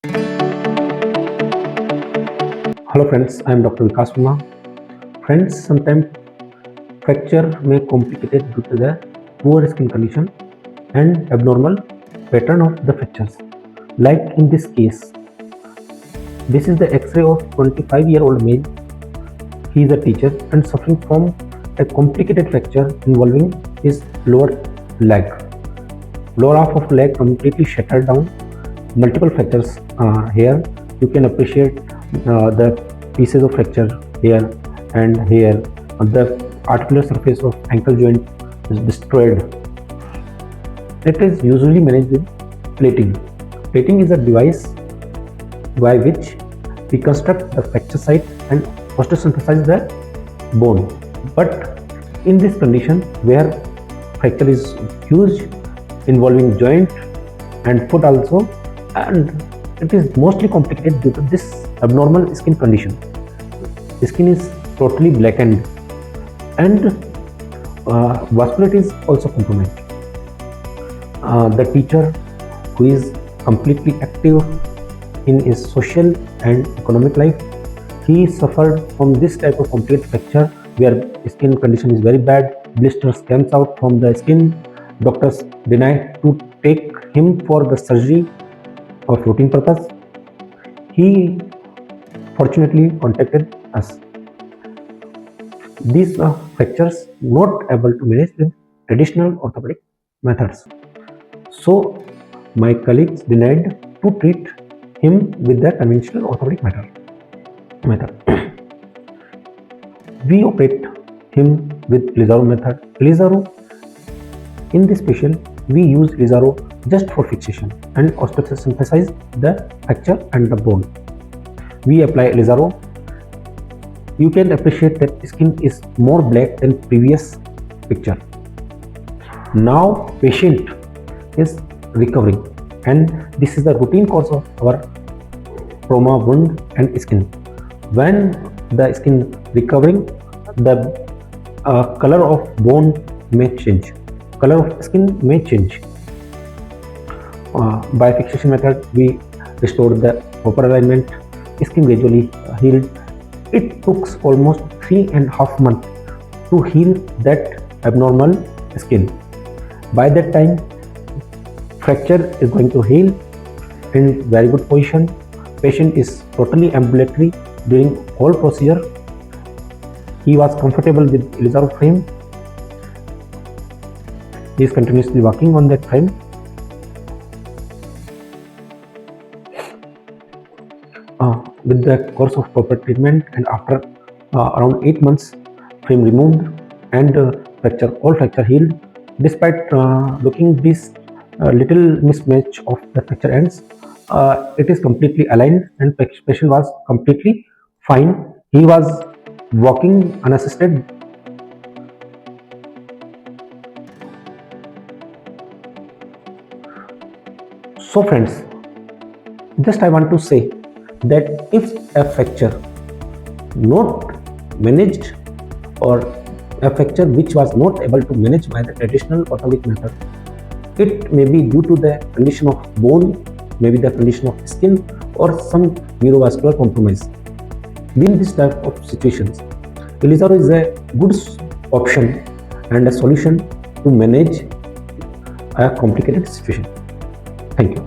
Hello friends, I am Dr. Vikas Verma. Friends, sometimes fracture may complicated due to the poor skin condition and abnormal pattern of the fractures. Like in this case, this is the X-ray of 25-year-old male. He is a teacher and suffering from a complicated fracture involving his lower leg. Lower half of leg completely shattered down. Multiple fractures are here. You can appreciate the pieces of fracture here and here. The articular surface of ankle joint is destroyed. It is usually managed with plating. Plating is a device by which we construct the fracture site and osteosynthesize the bone. But in this condition where fracture is huge, involving joint and foot also, and it is mostly complicated due to this abnormal skin condition. The skin is totally blackened and vascularity is also compromised. The teacher, who is completely active in his social and economic life, he suffered from this type of complete fracture where skin condition is very bad. Blisters comes out from the skin. Doctors denied to take him for the surgery of routine purpose. He fortunately contacted us. These fractures not able to manage with traditional orthopedic methods. So my colleagues denied to treat him with the conventional orthopedic method. We operate him with Ilizarov method. Ilizarov, in this patient, we use Ilizarov just for fixation and osteosynthesize the fracture and the bone. We apply Ilizarov. You can appreciate that skin is more black than previous picture. Now patient is recovering, and this is the routine course of our trauma wound and skin. When the skin recovering, the color of bone may change, color of skin may change. By fixation method, we restored the proper alignment. Skin gradually healed. It took almost 3.5 months to heal that abnormal skin. By that time, fracture is going to heal in very good position. Patient is totally ambulatory during whole procedure. He was comfortable with Ilizarov frame. He is continuously working on that frame. With the course of proper treatment, and after around 8 months, frame removed and all fracture healed. Despite looking this little mismatch of the fracture ends, it is completely aligned and patient was completely fine. He was walking unassisted. So friends, just I want to say that if a fracture not managed, or a fracture which was not able to manage by the traditional orthopedic method, it may be due to the condition of bone, maybe the condition of skin, or some neurovascular compromise. In this type of situations, Ilizarov is a good option and a solution to manage a complicated situation. Thank you.